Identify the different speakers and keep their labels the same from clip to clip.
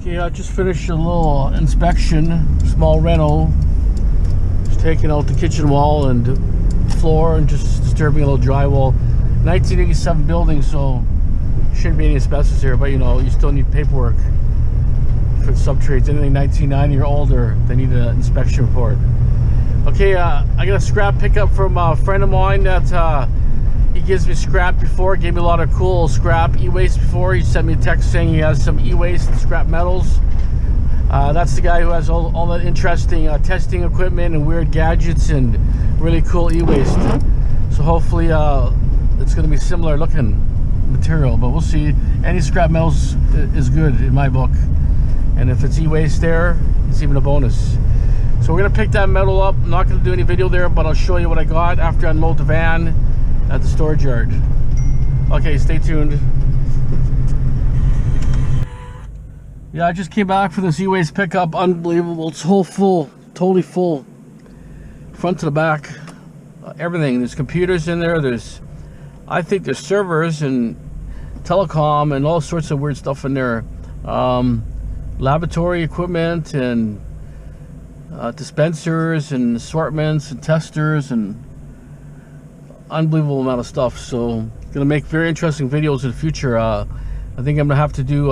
Speaker 1: Okay, I just finished a little inspection, small reno. Just taking out the kitchen wall and floor and just disturbing a little drywall. 1987 building, so shouldn't be any asbestos here, but you know, you still need paperwork for subtrades. Anything 1990 or older, they need an inspection report. Okay, I got a scrap pickup from a friend of mine that he gives me scrap before, gave me a lot of cool scrap e-waste before. He sent me a text saying he has some e-waste and scrap metals. That's the guy who has all that interesting testing equipment and weird gadgets and really cool e-waste. So hopefully it's going to be similar looking material, but we'll see. Any scrap metals is good in my book, and if it's e-waste there, it's even a bonus. So we're going to pick that metal up. I'm not going to do any video there, but I'll show you what I got after I unload the van at the storage yard. Okay, stay tuned. Yeah, I just came back for this e-waste pickup. Unbelievable. It's whole full, totally full, front to the back, everything. There's computers in there. I think there's servers and telecom and all sorts of weird stuff in there. Laboratory equipment and dispensers and assortments and testers and unbelievable amount of stuff. So gonna make very interesting videos in the future. I think I'm gonna have to do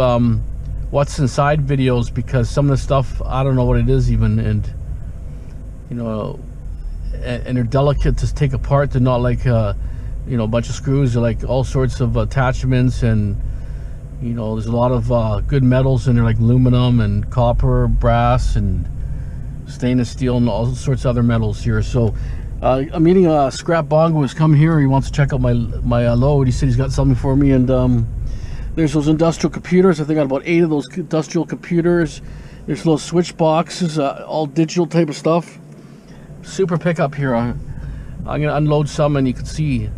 Speaker 1: what's inside videos, because some of the stuff I don't know what it is even, and you know, and they're delicate to take apart. They're not like you know, a bunch of screws. They're like all sorts of attachments, and you know, there's a lot of good metals in there, like aluminum and copper, brass and stainless steel and all sorts of other metals here. So I'm meeting Scrap Bongo has come here. He wants to check out my load. He said he's got something for me, and there's those industrial computers. I think I got about 8 of those industrial computers. There's little switch boxes, all digital type of stuff. Super pickup here. I'm gonna unload some, and you can see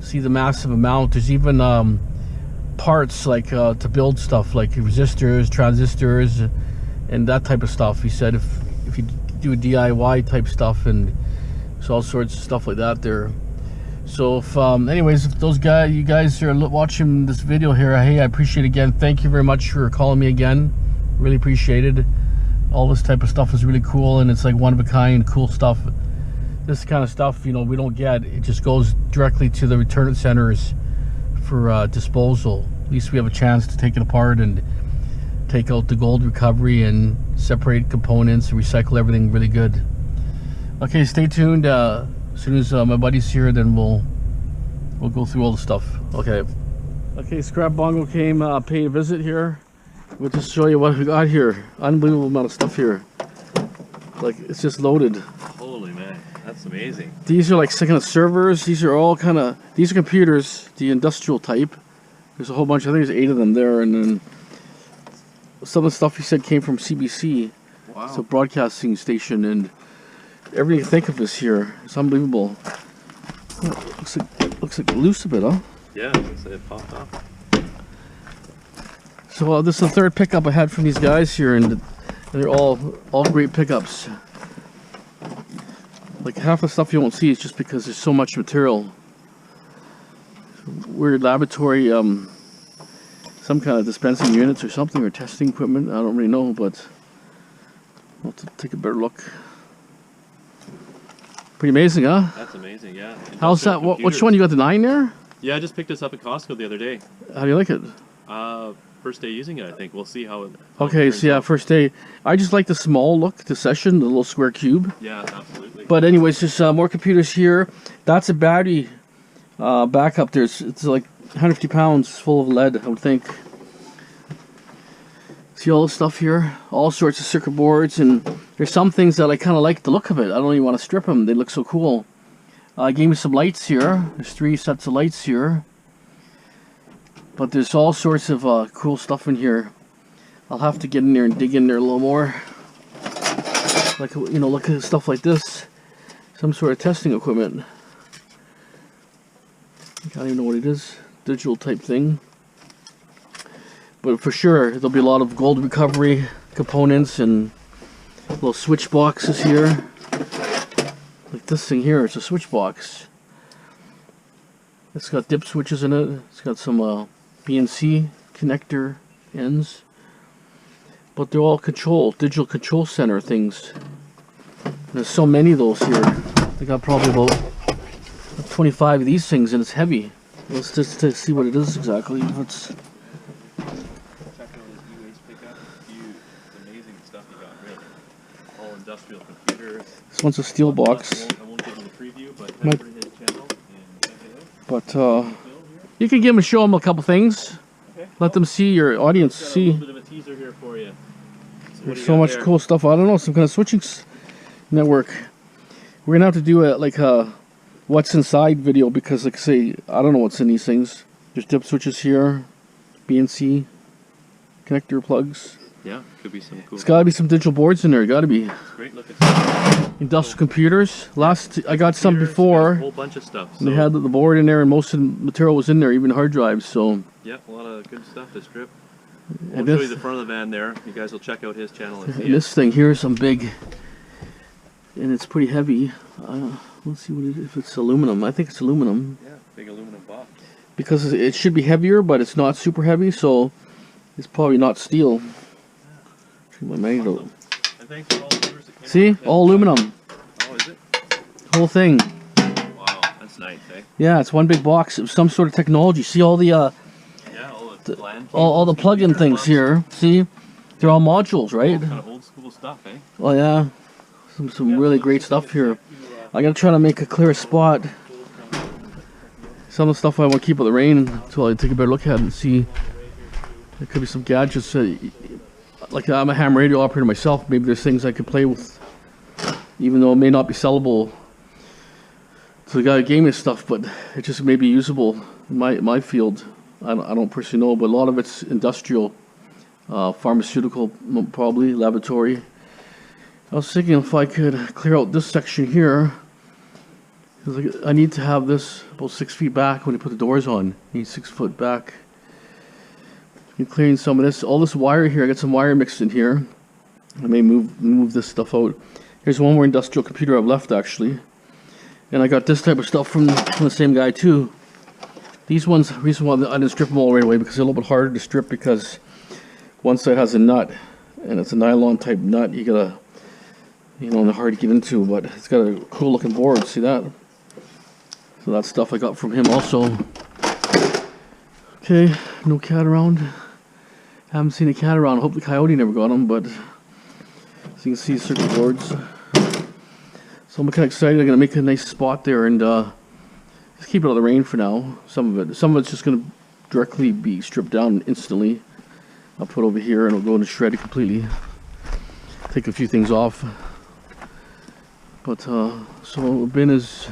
Speaker 1: the massive amount. There's even parts like to build stuff, like resistors, transistors, and that type of stuff. He said if you do DIY type stuff, and there's all sorts of stuff like that there. So if anyways, if you guys are watching this video here, hey, I appreciate it again. Thank you very much for calling me again. Really appreciated. All this type of stuff is really cool, and it's like one of a kind cool stuff. This kind of stuff, you know, we don't get. It just goes directly to the return centers for disposal. At least we have a chance to take it apart and take out the gold recovery and separate components and recycle everything really good. Okay, stay tuned. As soon as my buddy's here, then we'll go through all the stuff. Okay. Okay, Scrap Bongo came paid a visit here. We'll just show you what we got here. Unbelievable amount of stuff here. Like, it's just loaded.
Speaker 2: Holy man, that's amazing.
Speaker 1: These are like kind of servers. These are all kind of, these are computers, the industrial type. There's a whole bunch. I think there's 8 of them there, and then some of the stuff he said came from CBC.
Speaker 2: Wow.
Speaker 1: It's a broadcasting station, and everything you think of is here. It's unbelievable. Oh, looks like loose a bit, huh?
Speaker 2: Yeah, it popped off.
Speaker 1: So this is the 3rd pickup I had from these guys here, and they're all great pickups. Like half the stuff you won't see is just because there's so much material. Weird laboratory, some kind of dispensing units or something, or testing equipment. I don't really know, but I'll have to take a better look. Pretty amazing, huh?
Speaker 2: That's amazing, yeah.
Speaker 1: How's that? Which one? You got the 9 there?
Speaker 2: Yeah, I just picked this up at Costco the other day.
Speaker 1: How do you like it?
Speaker 2: First day using it, I think. We'll see how it
Speaker 1: Okay, so yeah,
Speaker 2: out.
Speaker 1: first day. I just like the small look, the session, the little square cube.
Speaker 2: Yeah, absolutely.
Speaker 1: But anyways, there's more computers here. That's a battery backup. It's like 150 pounds full of lead, I would think. See all this stuff here? All sorts of circuit boards, and there's some things that I kind of like the look of it. I don't even want to strip them. They look so cool. Gave me some lights here. There's 3 sets of lights here. But there's all sorts of cool stuff in here. I'll have to get in there and dig in there a little more. Like, you know, look at stuff like this. Some sort of testing equipment. I don't even know what it is. Digital type thing. But for sure, there'll be a lot of gold recovery components and little switch boxes here. Like this thing here, it's a switch box. It's got dip switches in it. It's got some BNC connector ends. but they're all digital control center things. There's so many of those here. I got probably about 25 of these things, and it's heavy. Let's just to see what it is exactly. If it's
Speaker 2: Check out his e-waste pickup. It's amazing stuff he got rid of. All industrial computers.
Speaker 1: this one's a steel box,
Speaker 2: I won't give him a preview, but head over to his channel and check it out.
Speaker 1: but you can give them, show them a couple things.
Speaker 2: Okay.
Speaker 1: Let them see, your audience
Speaker 2: Got a
Speaker 1: see.
Speaker 2: little bit of a teaser here for you. So
Speaker 1: There's so much cool stuff. I don't know, some kind of switching network. We're gonna have to do a what's inside video, because like I say, I don't know what's in these things. There's dip switches here, BNC connector plugs.
Speaker 2: Yeah, could be some cool.
Speaker 1: There's gotta be some digital boards in there. Gotta be.
Speaker 2: It's great looking stuff.
Speaker 1: Industrial computers. I got some
Speaker 2: Computers,
Speaker 1: before.
Speaker 2: A whole bunch of stuff. So,
Speaker 1: They had the board in there, and most of the material was in there, even hard drives. So.
Speaker 2: yeah, a lot of good stuff to strip.
Speaker 1: And
Speaker 2: We'll show
Speaker 1: this,
Speaker 2: you the front of the van there. You guys will check out his channel and see
Speaker 1: and
Speaker 2: it.
Speaker 1: this thing here is some big, and it's pretty heavy. Let's see what it is. If it's aluminum. I think it's aluminum.
Speaker 2: Yeah, big aluminum box.
Speaker 1: Because it should be heavier, but it's not super heavy, so it's probably not steel. My magnet out.
Speaker 2: Awesome. And thanks for all the viewers that came
Speaker 1: See,
Speaker 2: out.
Speaker 1: all aluminum,
Speaker 2: Oh, is it?
Speaker 1: whole thing.
Speaker 2: Wow, that's nice, eh?
Speaker 1: Yeah, it's one big box of some sort of technology. See all the
Speaker 2: Yeah, all the LAN
Speaker 1: all the plug-in things here. See, they're all modules, right?
Speaker 2: Kind of old school stuff, eh?
Speaker 1: Oh yeah, some really great stuff here. I gotta try to make a clear spot. Some of the stuff I want to keep out of the rain until I take a better look at it and see. There could be some gadgets. Like I'm a ham radio operator myself. Maybe there's things I could play with, even though it may not be sellable to the guy who gave me stuff, but it just may be usable in my field. I don't personally know, but a lot of it's industrial, pharmaceutical, probably laboratory. I was thinking if I could clear out this section here, because I need to have this about 6 feet back when you put the doors on. I need 6 foot back. Clearing some of this, all this wire here. I got some wire mixed in here. I may move this stuff out. Here's one more industrial computer I've left actually, and I got this type of stuff from the same guy too. These ones, reason why I didn't strip them all right away, because they're a little bit harder to strip, because one side has a nut, and it's a nylon type nut. You gotta, they're hard to get into, but it's got a cool looking board. See that? So that's stuff I got from him also. Okay, no cat around. Haven't seen a cat around. Hope the coyote never got him, but as you can see, circuit boards. So I'm kind of excited. I'm gonna make a nice spot there and just keep it out of the rain for now. Some of it's just gonna directly be stripped down instantly. I'll put over here and it'll go into shred completely. Take a few things off. But so the bin is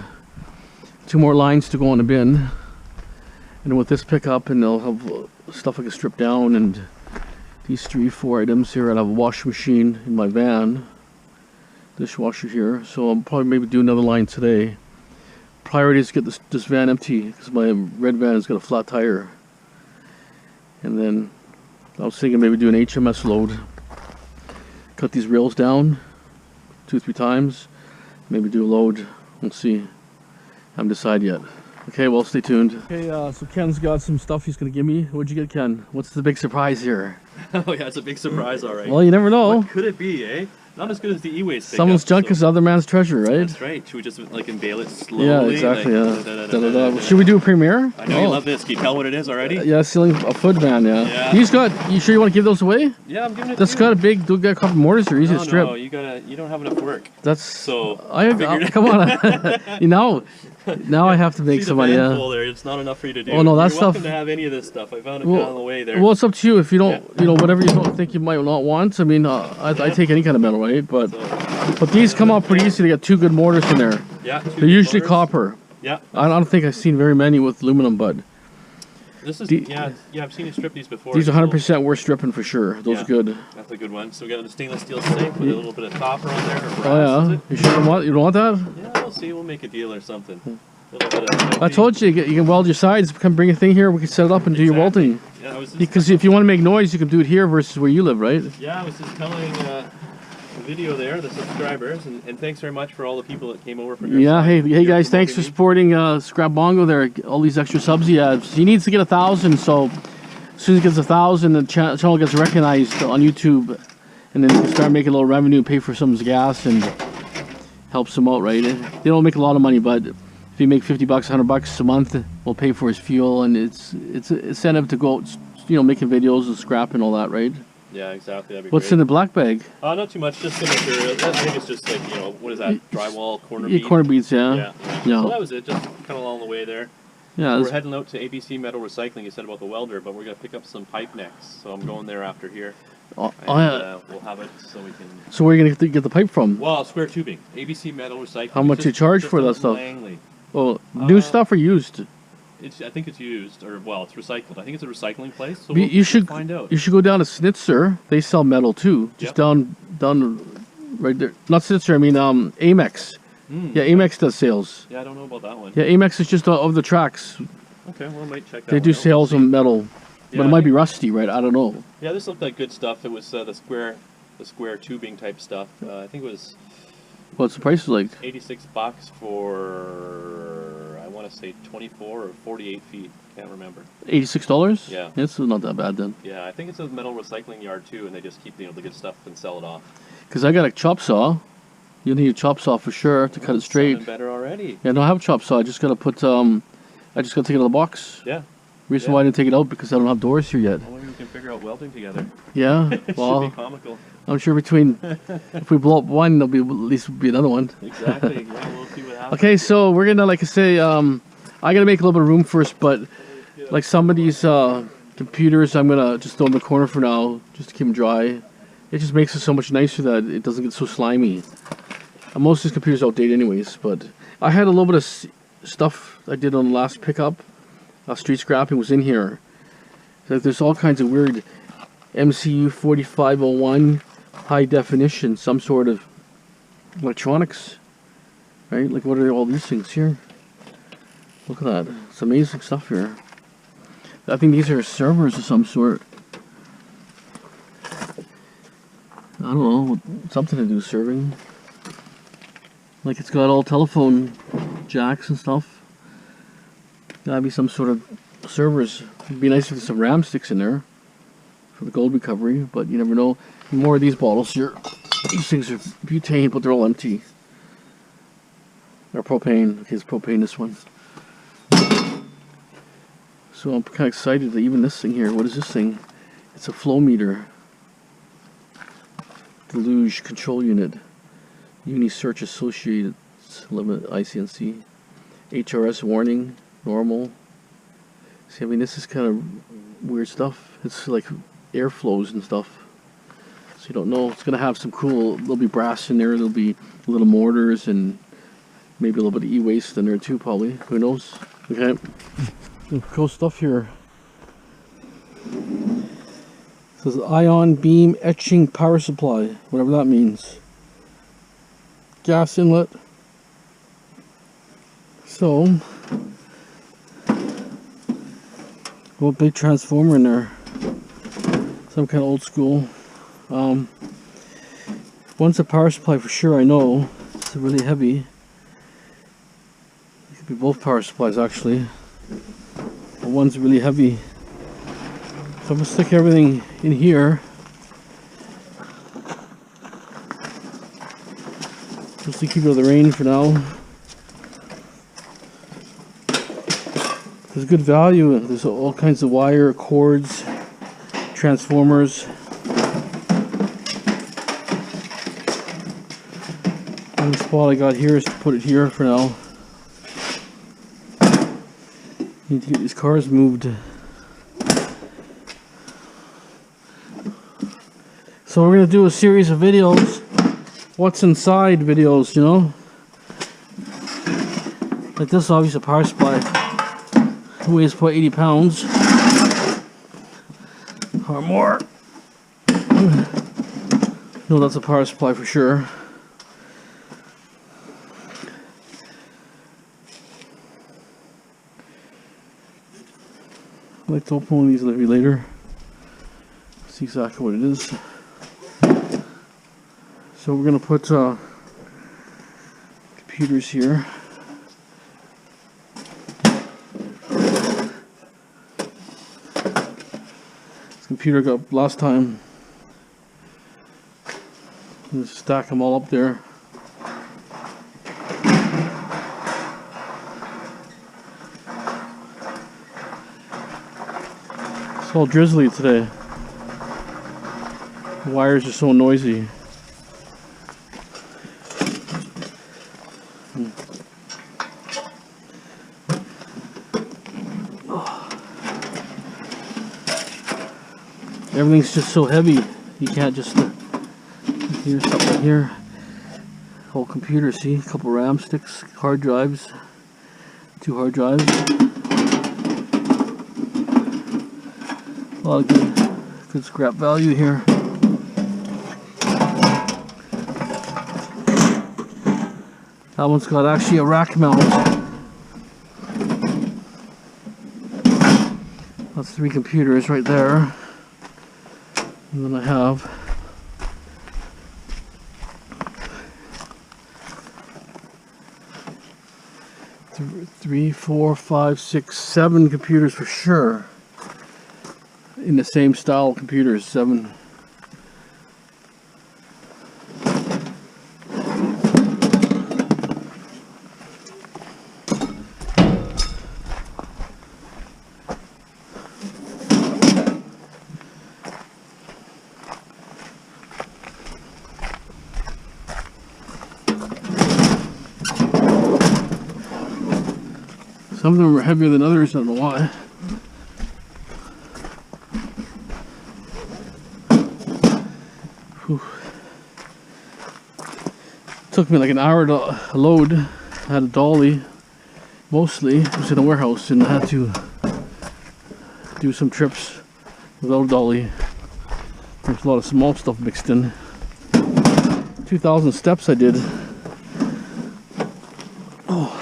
Speaker 1: 2 more lines to go on the bin. And with this pickup, and they'll have stuff I can strip down, and these 3-4 items here. I'll have a washing machine in my van, dishwasher here. So I'll probably maybe do another line today. Priority is to get this van empty, because my red van has got a flat tire. And then I was thinking maybe do an HMS load. Cut these rails down 2-3 times. Maybe do a load. We'll see. Haven't decided yet. Okay, well, stay tuned. Okay, so Ken's got some stuff he's gonna give me. What'd you get, Ken? What's the big surprise here?
Speaker 2: Oh yeah, it's a big surprise, all right.
Speaker 1: Well, you never know.
Speaker 2: What could it be, eh? Not as good as the e-waste.
Speaker 1: Someone's junk is other man's treasure, right?
Speaker 2: That's right. Should we just like unveil it slowly?
Speaker 1: Yeah, exactly.
Speaker 2: Like,
Speaker 1: Yeah. Should we do a premiere?
Speaker 2: I know you love this. Can you tell what it is already?
Speaker 1: Yeah, stealing a foot van. Yeah.
Speaker 2: Yeah.
Speaker 1: He's got. You sure you want to give those away?
Speaker 2: Yeah, I'm giving it.
Speaker 1: That's
Speaker 2: to you.
Speaker 1: got a big. Got a couple mortars here. Easy to strip.
Speaker 2: No, you don't have enough work.
Speaker 1: That's.
Speaker 2: So
Speaker 1: Come on. Now I have to make
Speaker 2: See
Speaker 1: some money.
Speaker 2: the van
Speaker 1: Yeah.
Speaker 2: full there. It's not enough for you to do.
Speaker 1: Oh no, that
Speaker 2: You're
Speaker 1: stuff.
Speaker 2: welcome to have any of this stuff. I found it kind of on the way there.
Speaker 1: Well, it's up to you. If you don't, whatever you don't think you might not want. I mean, I take any kind of metal, right? But these come out pretty easy. They got 2 good mortars in there.
Speaker 2: Yeah.
Speaker 1: They're usually copper.
Speaker 2: Yeah.
Speaker 1: I don't think I've seen very many with aluminum, but
Speaker 2: this is yeah. I've seen you strip these before.
Speaker 1: these are 100% worth stripping for sure. Those are good.
Speaker 2: That's a good one. So we got a stainless steel sink with a little bit of copper on there. Or brass,
Speaker 1: Oh yeah. You sure you don't want that?
Speaker 2: Yeah, we'll see. We'll make a deal or something. A little bit of
Speaker 1: I told you, you can weld your sides. Come bring a thing here. We can set it up and do your welding.
Speaker 2: Yeah, I was just,
Speaker 1: Because if you want to make noise, you can do it here versus where you live, right?
Speaker 2: yeah, I was just telling the video there, the subscribers, and thanks very much for all the people that came over for your
Speaker 1: Yeah.
Speaker 2: side.
Speaker 1: Hey
Speaker 2: You're
Speaker 1: guys, thanks for
Speaker 2: promoting
Speaker 1: supporting Scrap Bongo there. All these extra subs he has. He needs to get 1,000. So as soon as he gets 1,000, the channel gets recognized on YouTube and then you start making a little revenue, pay for someone's gas, and helps them out, right? They don't make a lot of money, but if you make $50, $100 a month, we'll pay for his fuel, and it's an incentive to go out, you know, making videos and scrap and all that, right?
Speaker 2: Yeah, exactly. That'd be
Speaker 1: What's
Speaker 2: great.
Speaker 1: in the black bag?
Speaker 2: Not too much, just the material. I think it's just like, you know, what is that? Drywall, corner bead?
Speaker 1: Corner beads, yeah.
Speaker 2: Yeah. So that was it, just kind of along the way there.
Speaker 1: Yeah.
Speaker 2: So we're heading out to ABC Metal Recycling. You said about the welder, but we're going to pick up some pipe next. So I'm going there after here.
Speaker 1: Yeah.
Speaker 2: We'll have it so we can...
Speaker 1: So where are you going to get the pipe from?
Speaker 2: Well, square tubing. ABC Metal Recycling.
Speaker 1: How much you charge for that stuff?
Speaker 2: Langley.
Speaker 1: Oh, new stuff or used?
Speaker 2: I think it's used, or well, it's recycled. I think it's a recycling place. So
Speaker 1: you should
Speaker 2: find out.
Speaker 1: You should go down to Snitzer. They sell metal too. Just down right there. Not Snitzer. I mean Amex. Yeah, Amex does sales.
Speaker 2: Yeah, I don't know about that one.
Speaker 1: Yeah, Amex is just over the tracks.
Speaker 2: Okay, well, I might check that.
Speaker 1: They do sales on metal,
Speaker 2: yeah,
Speaker 1: but it might be rusty, right? I don't know.
Speaker 2: Yeah, this looked like good stuff. It was the square tubing type stuff. I think it was.
Speaker 1: What's the price like?
Speaker 2: $86 for, I want to say 24 or 48 feet. Can't remember.
Speaker 1: $86?
Speaker 2: Yeah.
Speaker 1: It's not that bad then.
Speaker 2: Yeah, I think it's a metal recycling yard too, and they just keep, you know, the good stuff and sell it off.
Speaker 1: Because I got a chop saw. You need a chop saw for sure to cut it straight.
Speaker 2: Sounding better already.
Speaker 1: Yeah, I don't have a chop saw. I just got to put, I just got to take it out of the box.
Speaker 2: Yeah.
Speaker 1: Reason why I didn't take it out because I don't have doors here yet.
Speaker 2: Well, maybe we can figure out welding together.
Speaker 1: Yeah, well,
Speaker 2: should be comical.
Speaker 1: I'm sure between, if we blow up one, there'll be at least be another one.
Speaker 2: Exactly. Yeah, we'll see what happens.
Speaker 1: Okay, so we're gonna, like I say, I gotta make a little bit of room first, but like some of these computers, I'm gonna just throw in the corner for now, just to keep them dry. It just makes it so much nicer that it doesn't get so slimy. Most of these computers are outdated anyways, but I had a little bit of stuff I did on the last pickup. Street scrapping was in here. So there's all kinds of weird MCU 4501 high definition, some sort of electronics, right? Like what are all these things here? Look at that. It's amazing stuff here. I think these are servers of some sort. I don't know, something to do with serving. Like it's got all telephone jacks and stuff. Gotta be some sort of servers. It'd be nice if there's some RAM sticks in there for the gold recovery, but you never know. More of these bottles here. These things are butane, but they're all empty. Or propane. Okay, it's propane, this one. So I'm kind of excited that even this thing here, what is this thing? It's a flow meter. Deluge control unit. Uni Search Associated Limit ICNC. HRS warning. Normal. See, I mean, this is kind of weird stuff. It's like air flows and stuff. So you don't know. It's going to have some cool, there'll be brass in there, there'll be little mortars and maybe a little bit of e-waste in there too, probably. Who knows? Okay. Some cool stuff here. It says ion beam etching power supply, whatever that means. Gas inlet. So, well, big transformer in there. Some kind of old school. One's a power supply for sure, I know. It's really heavy. It could be both power supplies actually. But one's really heavy. So I'm gonna stick everything in here. Just to keep it out of the rain for now. There's good value. There's all kinds of wire, cords, transformers. And the spot I got here is to put it here for now. Need to get these cars moved. So we're going to do a series of videos. What's inside videos, you know? Like this, obviously a power supply. Weighs about 80 pounds or more. No, that's a power supply for sure. I like to open one of these a little bit later. See exactly what it is. So we're gonna put computers here. Computer got last time Just stack them all up there. It's all drizzly today. The wires are so noisy. Everything's just so heavy. You can't just here's something here. Whole computer, see, a couple RAM sticks, hard drives, 2 hard drives. A lot of good scrap value here. That one's got actually a rack mount. That's 3 computers right there. And then I have 3, 4, 5, 6, 7 computers for sure. In the same style computers, 7. Some of them are heavier than others, I don't know why. Whew. Took me like an hour to load. I had a dolly, mostly. It was in a warehouse and I had to do some trips without a dolly. There's a lot of small stuff mixed in. 2,000 steps I did. Oh.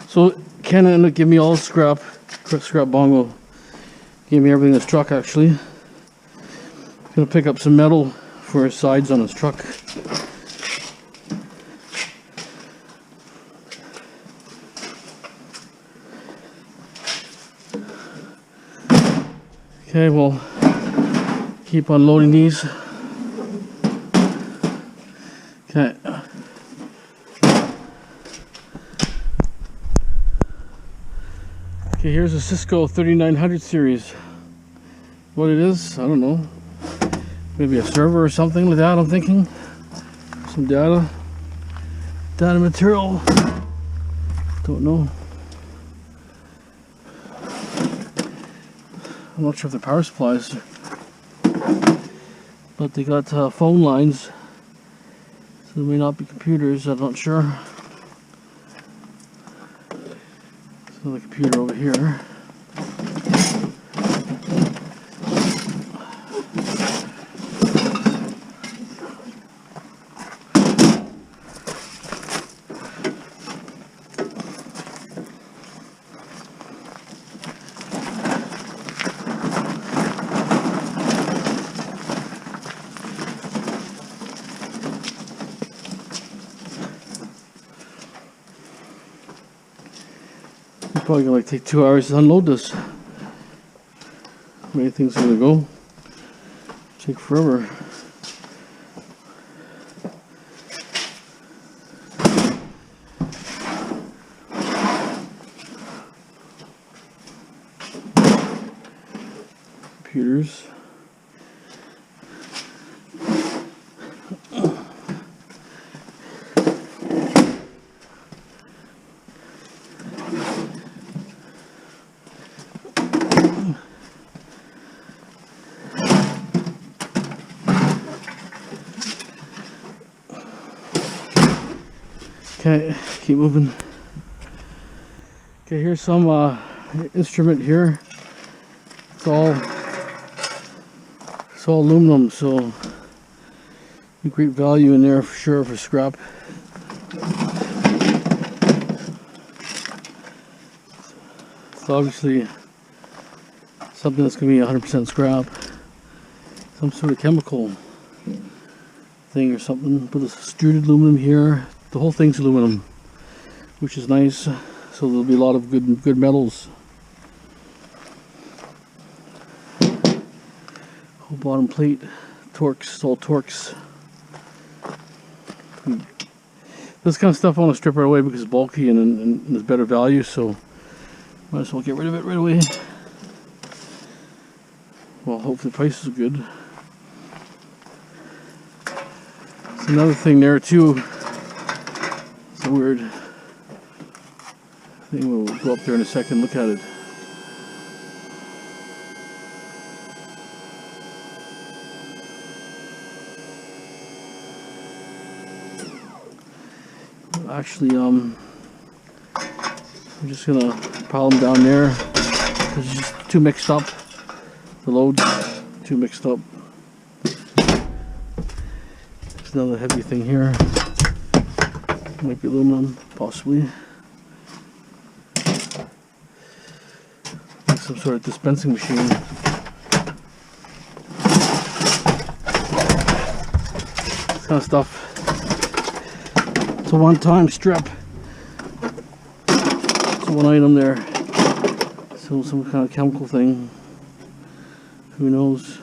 Speaker 1: So Ken ended up giving me all scrap bongo. Gave me everything in his truck actually. Gonna pick up some metal for his sides on his truck. Okay, we'll keep unloading these. Okay. Okay, here's a Cisco 3900 series. What it is, I don't know. Maybe a server or something like that, I'm thinking. Some data material. Don't know. I'm not sure if the power supplies, but they got phone lines, so they may not be computers, I'm not sure. There's another computer over here. Probably gonna take 2 hours to unload this. Many things are gonna go. Take forever. Computers. Okay, keep moving. Okay, here's some instrument here. It's all aluminum, so great value in there for sure for scrap. It's obviously something that's going to be 100% scrap. Some sort of chemical thing or something. But it's extruded aluminum here. The whole thing's aluminum. which is nice. So there'll be a lot of good metals. Whole bottom plate, Torx, it's all Torx. This kind of stuff I want to strip right away because it's bulky and there's better value, so might as well get rid of it right away. Well, hopefully the price is good. It's another thing there too. It's a weird thing. We'll go up there in a second, look at it. Actually, I'm just gonna pile them down there because it's just too mixed up. The load's too mixed up. There's another heavy thing here. Might be aluminum, possibly. Like some sort of dispensing machine. This kind of stuff. It's a one-time strip. It's one item there. So some kind of chemical thing. Who knows?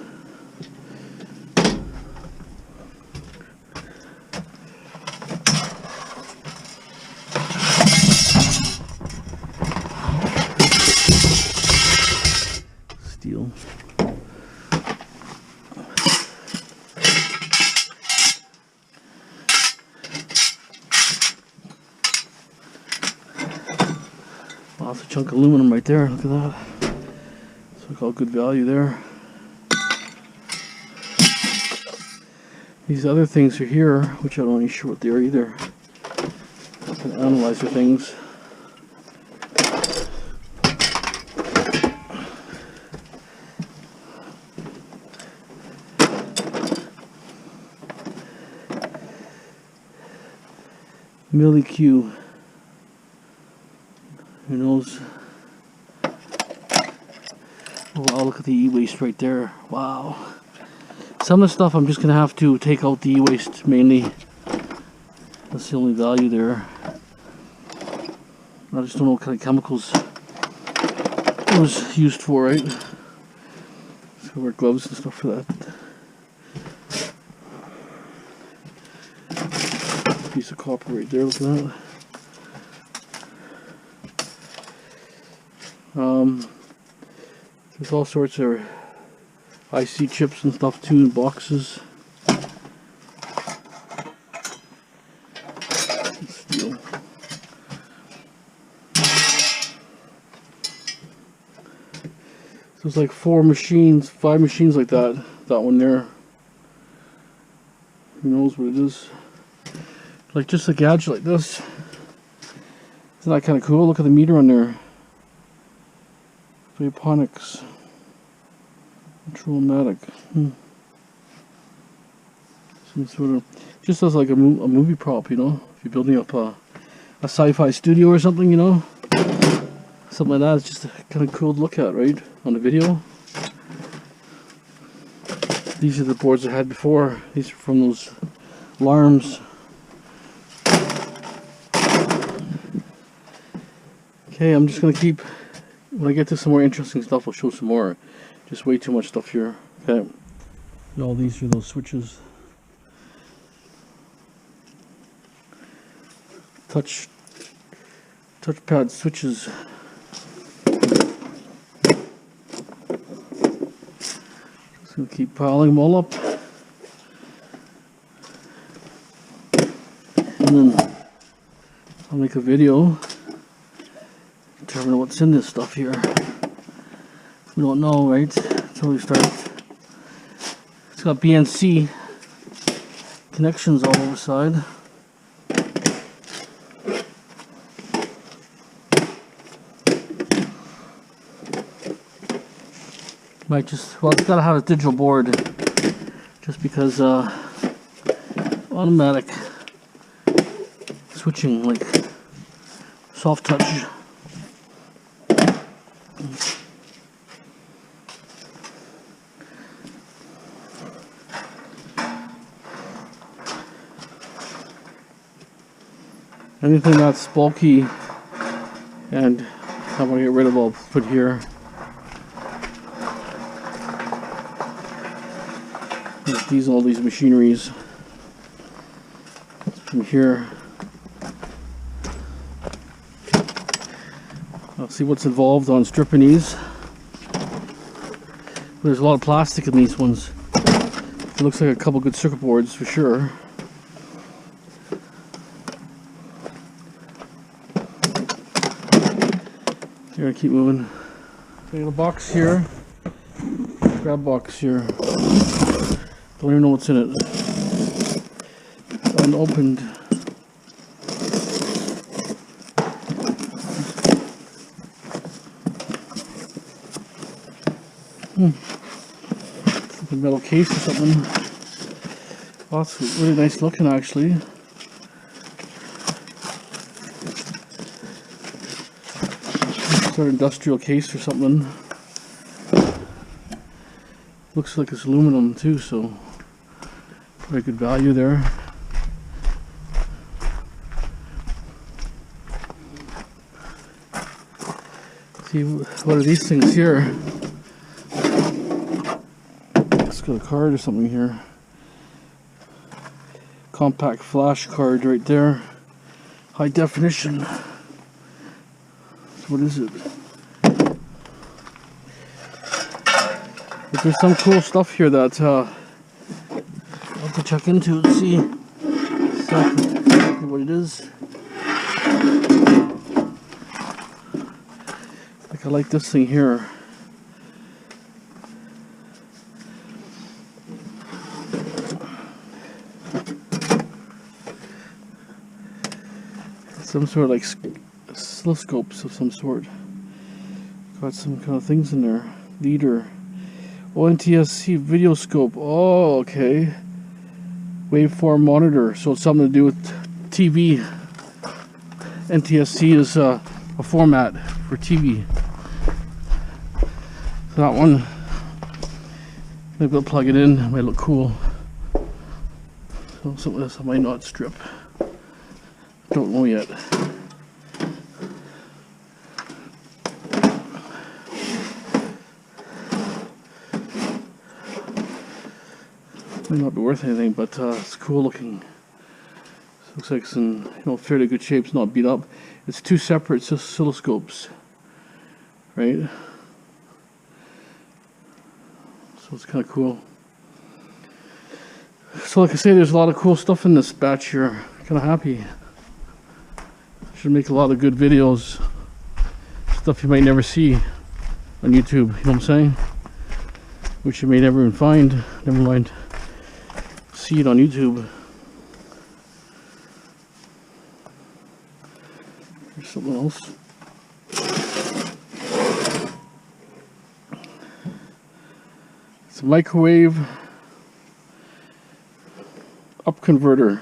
Speaker 1: Steel. Lots of chunk of aluminum right there. Look at that. So look all good value there. These other things are here, which I'm not really sure what they are either. I can analyze the things. Milli-Q. Who knows? Oh wow, look at the e-waste right there. Wow. Some of the stuff I'm just going to have to take out the e-waste mainly. That's the only value there. I just don't know what kind of chemicals it was used for, right? So I wear gloves and stuff for that. Piece of copper right there, look at that. There's all sorts of IC chips and stuff too in boxes. Steel. So it's like 5 machines like that. That one there. Who knows what it is? Like just a gadget like this. Isn't that kind of cool? Look at the meter on there. Vaponics. Control-matic. Some sort of, just as like a movie prop, you know, if you're building up a sci-fi studio or something, you know, something like that. It's just kind of cool to look at, right, on the video. These are the boards I had before. These are from those alarms. Okay, I'm just gonna keep. When I get to some more interesting stuff, I'll show some more. Just way too much stuff here. Okay. All these are those switches. Touchpad switches. Just gonna keep piling them all up. And then I'll make a video. Determine what's in this stuff here. We don't know, right? Until we start. It's got BNC connections all over the side. Might just, well, it's got to have a digital board just because automatic switching, like soft touch. Anything that's bulky and I want to get rid of, I'll put here. These all these machineries from here. I'll see what's involved on stripping these. There's a lot of plastic in these ones. It looks like a couple good circuit boards for sure. Here, keep moving. I got a box here. Grab box here. Don't even know what's in it. Unopened. A metal case or something. Oh, that's really nice looking actually. Sort of industrial case or something. Looks like it's aluminum too, so very good value there. See, what are these things here? It's got a card or something here. Compact flash card right there. High definition. What is it? But there's some cool stuff here that I'll have to check into and see exactly what it is. Like I like this thing here. Some sort of like oscilloscopes of some sort. Got some kind of things in there. Leader. NTSC video scope. Oh, okay. Waveform monitor. So it's something to do with TV. NTSC is a format for TV. So that one. Maybe I'll plug it in. It might look cool. So something else I might not strip. Don't know yet. Might not be worth anything, but it's cool looking. So looks like it's in fairly good shape. It's not beat up. It's two separate oscilloscopes, right? So it's kind of cool. So like I say, there's a lot of cool stuff in this batch here. Kind of happy. Should make a lot of good videos. Stuff you might never see on YouTube. You know what I'm saying? Which you may never even find. Never mind. See it on YouTube. There's something else. It's a microwave up converter.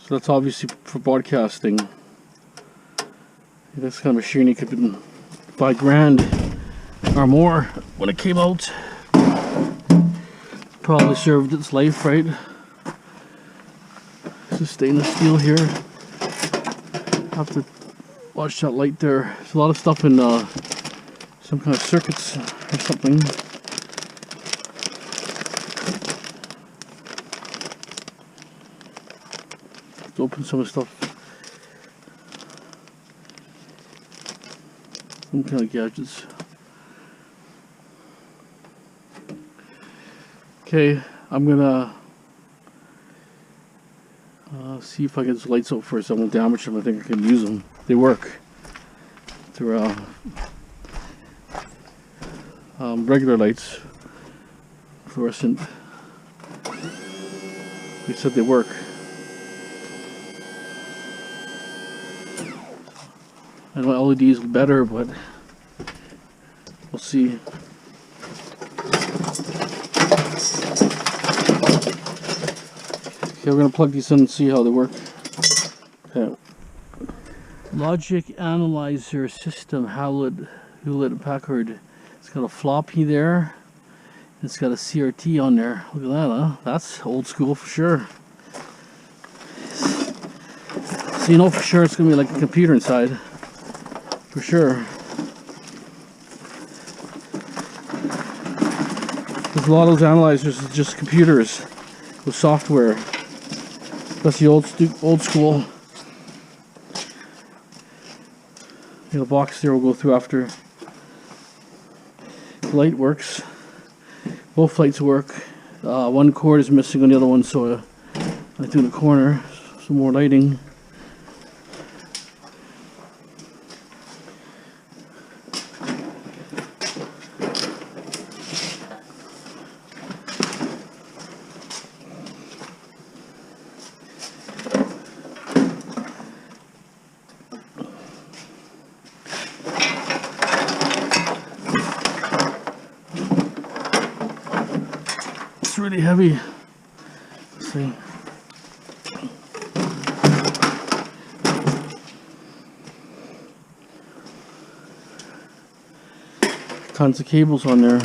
Speaker 1: So that's obviously for broadcasting. This kind of machine you could buy $5,000 or more when it came out. Probably served its life, right? This is stainless steel here. Have to watch that light there. There's a lot of stuff in some kind of circuits or something. Let's open some of the stuff. Some kind of gadgets. Okay, I'm gonna see if I can get the lights out first. I won't damage them. I think I can use them. They work. They're regular lights, fluorescent. They said they work. I know LEDs are better, but we'll see. Okay, we're gonna plug these in and see how they work. Okay. Logic Analyzer System, Hewlett Packard. It's got a floppy there. It's got a CRT on there. Look at that, huh? That's old school for sure. So you know for sure it's gonna be like a computer inside. For sure. Because a lot of those analyzers are just computers with software. That's the old school. The box there we'll go through after. The light works. Both lights work. One cord is missing on the other one, so I do in the corner. Some more lighting. Really heavy. Let's see. Tons of cables on there.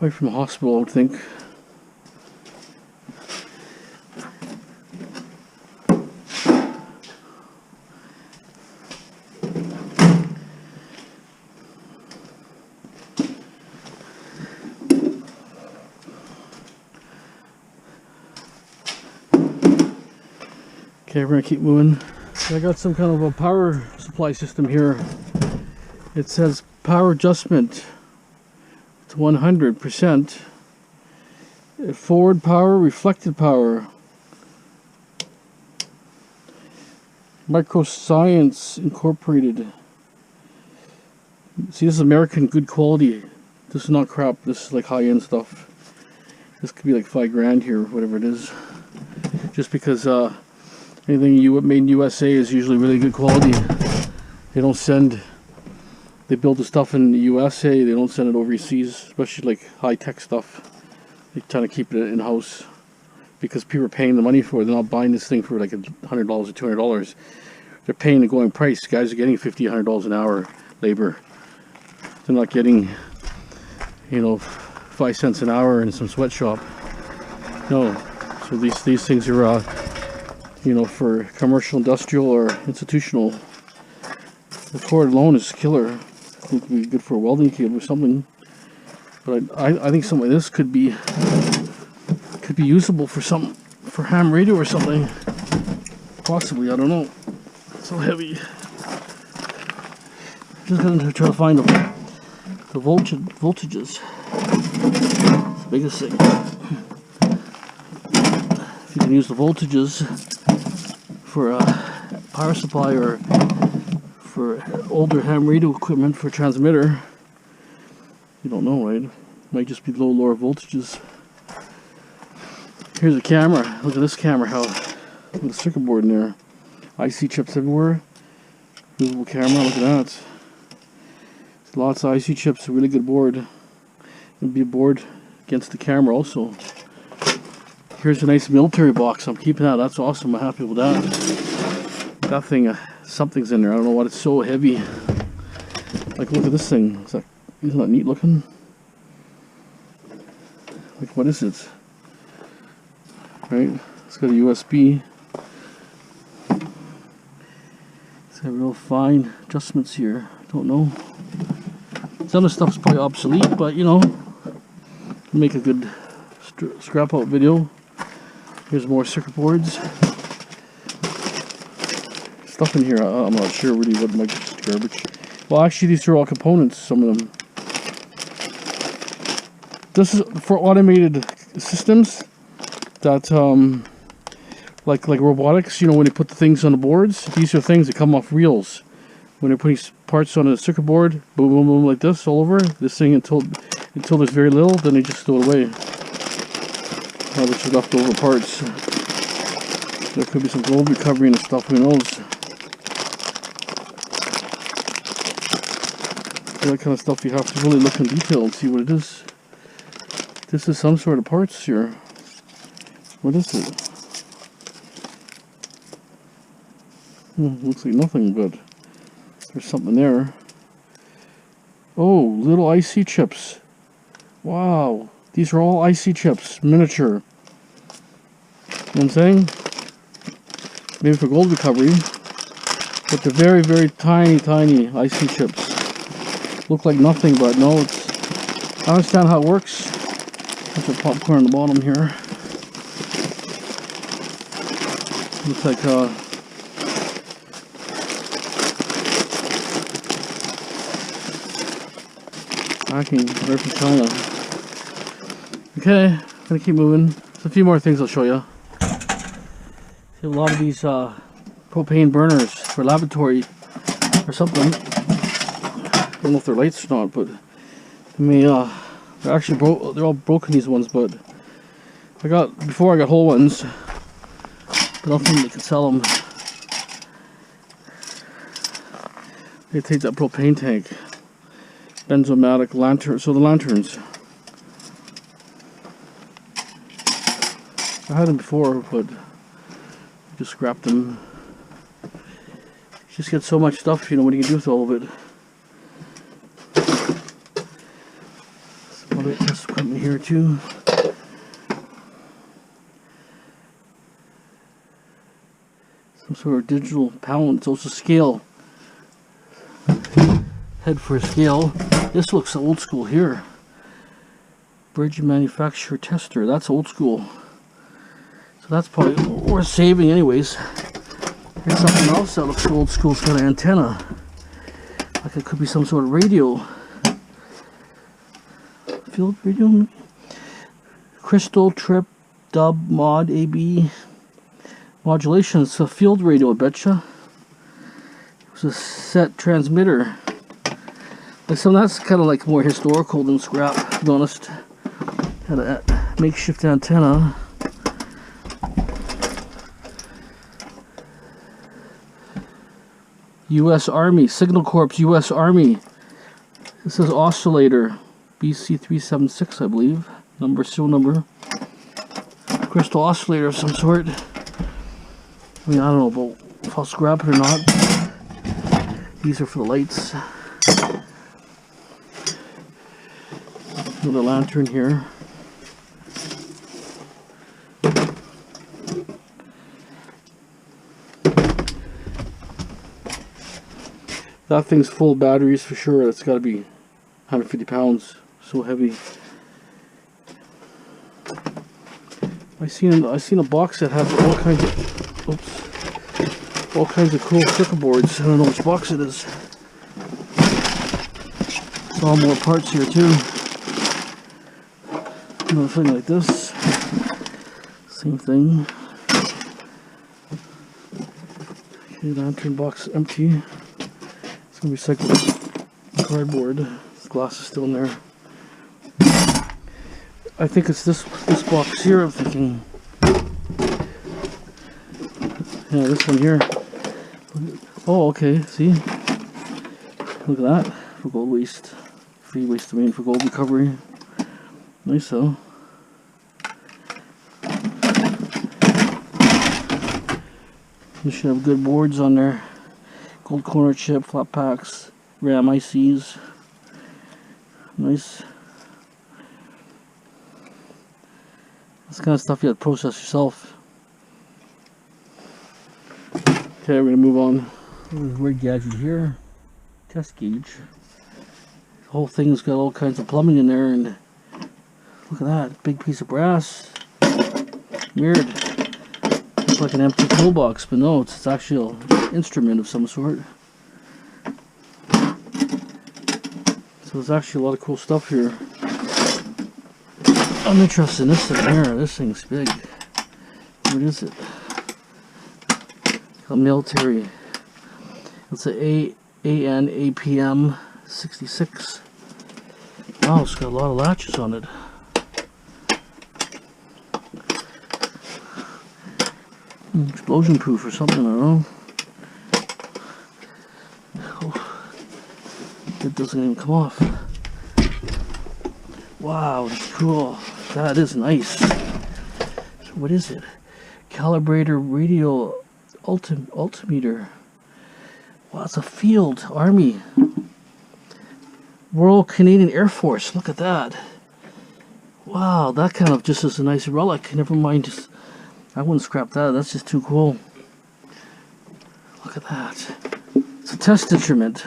Speaker 1: Right from the hospital, I would think. Okay, we're gonna keep moving. I got some kind of a power supply system here. It says power adjustment to 100%. Forward power, reflected power. Microscience Incorporated. See, this is American good quality. This is not crap. This is like high-end stuff. This could be like $5 here, whatever it is. Just because anything made in USA is usually really good quality. They don't send, they build the stuff in the USA, they don't send it overseas, especially like high-tech stuff. They try to keep it in-house because people are paying the money for it. They're not buying this thing for like $100 or $200. They're paying the going price. Guys are getting $50, $100 an hour labor. They're not getting, you know, 5 cents an hour in some sweatshop. No. So these things are you know, for commercial, industrial, or institutional. The cord alone is killer. I think it would be good for a welding cable or something. But I think something like this could be usable for ham radio or something. Possibly, I don't know. It's so heavy. Just gonna try to find the voltages. It's the biggest thing. If you can use the voltages for power supply or for older ham radio equipment for transmitter, you don't know, right? Might just be lower voltages. Here's a camera. Look at this camera. How look at the circuit board in there. IC chips everywhere. Visible camera. Look at that. Lots of IC chips. A really good board. It'd be a board against the camera also. Here's a nice military box. I'm keeping that. That's awesome. I'm happy with that. That thing, something's in there. I don't know what. It's so heavy. Like, look at this thing. Isn't that neat looking? Like, what is it? Right? It's got a USB. It's got real fine adjustments here. I don't know. Some of the stuff's probably obsolete, but you know, make a good scrap out video. Here's more circuit boards. Stuff in here, I'm not sure really what might be just garbage. Well, actually, these are all components, some of them. This is for automated systems that, like robotics, you know, when they put the things on the boards, these are things that come off reels. When they're putting parts on a circuit board, boom, boom, boom, like this, all over, this thing until there's very little, then they just throw it away. Which are leftover parts. There could be some gold recovery and stuff, who knows. That kind of stuff you have to really look in detail and see what it is. This is some sort of parts here. What is it? Looks like nothing, but there's something there. Oh, little IC chips. Wow. These are all IC chips, miniature. You know what I'm saying? maybe for gold recovery. But they're very, very tiny, tiny IC chips. Look like nothing, but no, it's, I understand how it works. Put some popcorn on the bottom here. Looks like packing right from China. Okay, I'm gonna keep moving. There's a few more things I'll show you. See, a lot of these propane burners for laboratory or something. I don't know if they're lights or not, but I mean, they're actually they're all broken, these ones, but before I got whole ones, but I don't think they can sell them. They take that propane tank, benzomatic lantern, so the lanterns. I had them before, but I just scrapped them. You just get so much stuff, you know, what do you do with all of it? Some other test equipment here too. Some sort of digital pound, it's also scale. Head for a scale. This looks old school here. Bridge manufacturer tester, that's old school. So that's probably worth saving anyways. Here's something else that looks old school. It's got an antenna. Like it could be some sort of radio. Field radio? Crystal Trip Dub Mod AB modulation. It's a field radio, I betcha. It was a set transmitter. Like some that's kind of like more historical than scrap, to be honest. Had a makeshift antenna. U.S. Army, Signal Corps, U.S. Army. This is oscillator, BC376, I believe. Serial number. Crystal oscillator of some sort. I mean, I don't know about if I'll scrap it or not. These are for the lights. Another lantern here. That thing's full of batteries for sure. It's got to be 150 pounds. So heavy. I seen a box that has all kinds of cool circuit boards. I don't know which box it is. Saw more parts here too. Another thing like this. Same thing. Okay, lantern box empty. Some recycled cardboard. The glass is still in there. I think it's this box here. I'm thinking. Yeah, this one here. Oh, okay. See, look at that for gold waste, free waste domain for gold recovery. Nice though. You should have good boards on there. Gold corner chip, flat packs, RAM ICs. Nice. This kind of stuff you have to process yourself. Okay, we're gonna move on. There's a rig gadget here. Test gauge. The whole thing's got all kinds of plumbing in there, and look at that, big piece of brass. Weird. Looks like an empty toolbox, but no, it's actually an instrument of some sort. So there's actually a lot of cool stuff here. I'm interested in this thing here. This thing's big. What is it? A military. It's a AN-APM 66. Wow, it's got a lot of latches on it. Explosion proof or something, I don't know. Oh, it doesn't even come off. Wow, that's cool. That is nice. So what is it? Calibrator radio altimeter. Wow, it's a field army. Royal Canadian Air Force. Look at that. Wow, that kind of just is a nice relic. Never mind, just I wouldn't scrap that. That's just too cool. Look at that. It's a test instrument.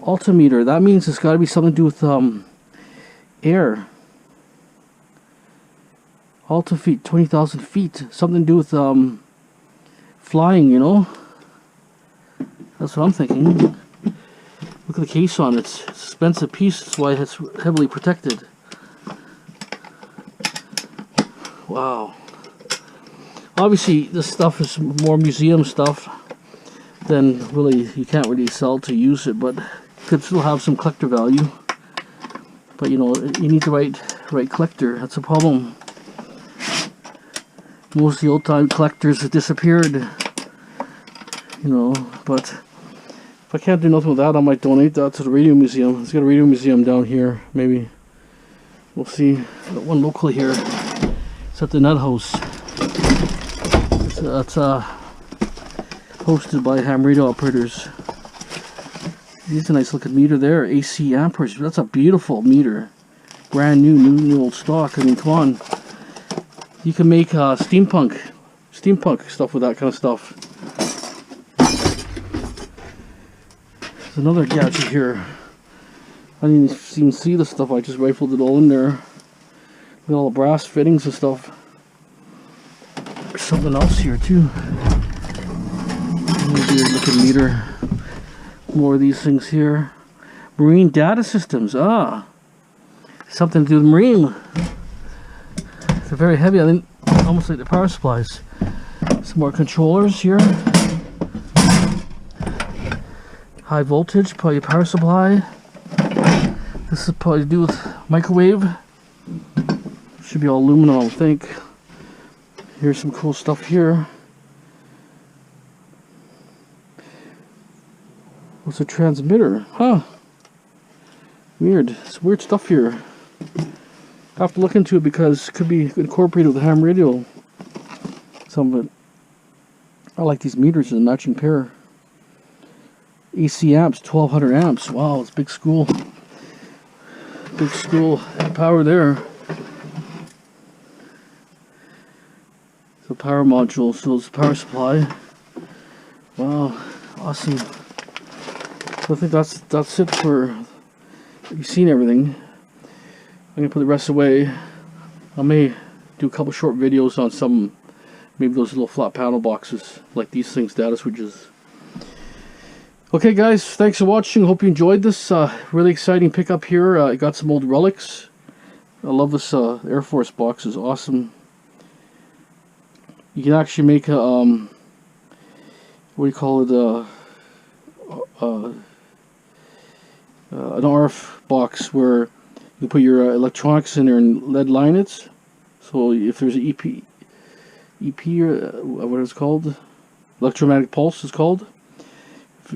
Speaker 1: Altimeter. That means it's got to be something to do with air. Alta feet, 20,000 feet. Something to do with flying, you know? That's what I'm thinking. Look at the case on it. It's an expensive piece. That's why it's heavily protected. Wow. Obviously, this stuff is more museum stuff than really, you can't really sell to use it, but could still have some collector value. But you know, you need the right collector. That's a problem. Most of the old time collectors have disappeared. You know, but if I can't do nothing with that, I might donate that to the radio museum. Let's get a radio museum down here, maybe. We'll see. Got one locally here. It's at the Nut House. It's hosted by ham radio operators. Here's a nice looking meter there. AC amperage. That's a beautiful meter. Brand new old stock. I mean, come on. You can make steampunk stuff with that kind of stuff. There's another gadget here. I didn't even see the stuff. I just rifled it all in there. Look at all the brass fittings and stuff. There's something else here too. Weird looking meter. More of these things here. Marine data systems. Ah, something to do with marine. They're very heavy. I think almost like the power supplies. Some more controllers here. High voltage, probably power supply. This is probably to do with microwave. Should be all aluminum, I think. Here's some cool stuff here. What's a transmitter? Huh. Weird. It's weird stuff here. I have to look into it because it could be incorporated with ham radio. Some of it. I like these meters in a matching pair. AC amps, 1200 amps. Wow, it's big school. Big school power there. So power module, so it's a power supply. Wow, awesome. So I think that's it for. You've seen everything. I'm gonna put the rest away. I may do a couple short videos on some, maybe those little flat panel boxes, like these things, data switches. Okay guys, thanks for watching. Hope you enjoyed this. Really exciting pickup here. I got some old relics. I love this Air Force box. It's awesome. You can actually make a, what do you call it, an RF box where you can put your electronics in there and lead line it. So if there's an EP or what it's called, electromagnetic pulse is called.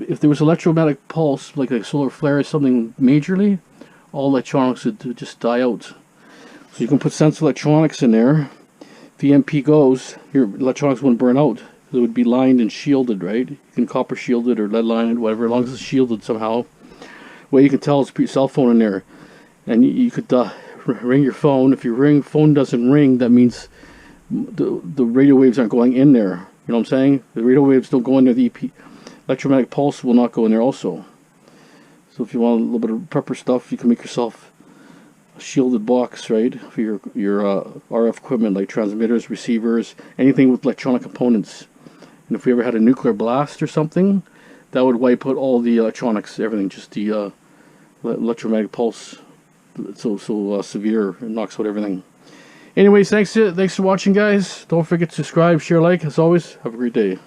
Speaker 1: If there was electromagnetic pulse, like a solar flare or something majorly, all electronics would just die out. So you can put sensitive electronics in there. If the EMP goes, your electronics wouldn't burn out. It would be lined and shielded, right? You can copper shield it or lead line it, whatever, as long as it's shielded somehow. Way you can tell is put your cell phone in there, and you could ring your phone. If your phone doesn't ring, that means the radio waves aren't going in there. You know what I'm saying? The radio waves don't go in there. The electromagnetic pulse will not go in there also. So if you want a little bit of prepper stuff, you can make yourself a shielded box, right, for your RF equipment like transmitters, receivers, anything with electronic components. And if we ever had a nuclear blast or something, that would wipe out all the electronics, everything, just the electromagnetic pulse. So severe, it knocks out everything. Anyways, thanks for watching, guys. Don't forget to subscribe, share, like. As always, have a great day.